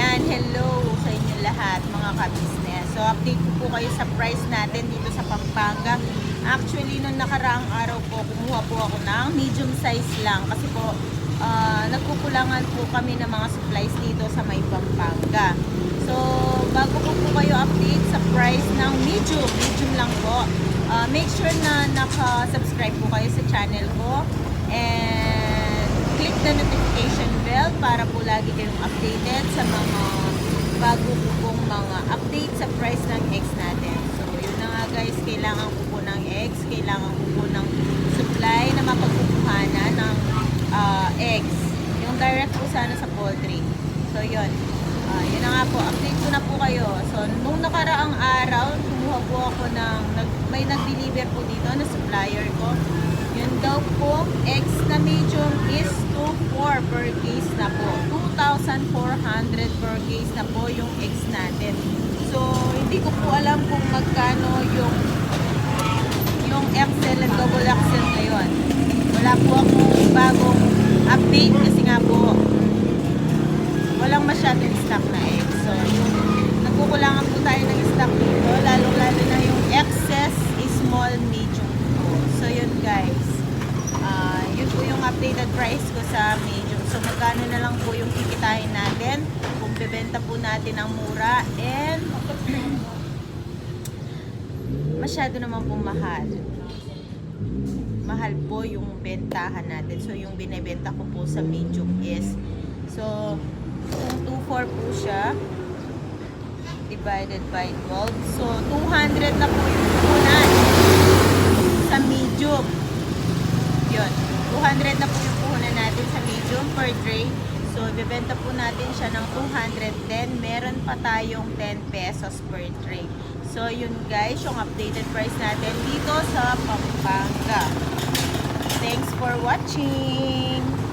Ayan, hello sa inyo lahat mga ka-business. So, update ko po kayo sa price natin dito sa Pampanga. Actually, nung nakaraang araw po, kumuha po ako ng medium size lang. Kasi po, nagkukulangan po kami ng mga supplies dito sa may Pampanga. So, bago ko po kayo update sa price ng medium lang po, make sure na naka-subscribe po kayo sa channel ko. And click the notification bell para po lagi kayong updated sa mga bago po pong mga update sa price ng eggs natin. So, yun na nga guys, kailangan ko po ng eggs, kailangan ko po ng supply na mapagkukuhanan ng eggs. Yung direct po sana sa poultry. So, yun. Yun na nga po, update ko na po kayo. So, nung nakaraang araw, kumuha po ako ng, may nag-deliver po dito na supplier ko. Yun daw po, eggs na medium is 2,400 per case na po. 2,400 per case na po yung eggs natin. So, hindi ko po alam kung magkano yung XL and double XL ngayon. Wala po akong bagong update kasi nga po, walang masyadong stock na eggs. So, nagkukulangan po tayo ng stock dito, lalo-lalo na yung excess small, medium po. So, yun guys. Yun po yung updated price ko sa medium. So, magkano na lang po yung kikitahin natin kung bebenta po natin ang mura and masyado naman po mahal. Mahal po yung bentahan natin. So, yung binibenta ko po sa medium is kung 2,400 po siya divided by 12. So, 200 na po yung puhunan sa medium. Yun. 200 na po yung puhunan natin sa medium per tray. So, ibebenta po natin siya ng 210. Meron pa tayong 10 pesos per tray. So, yun guys, yung updated price natin dito sa Pampanga. Thanks for watching!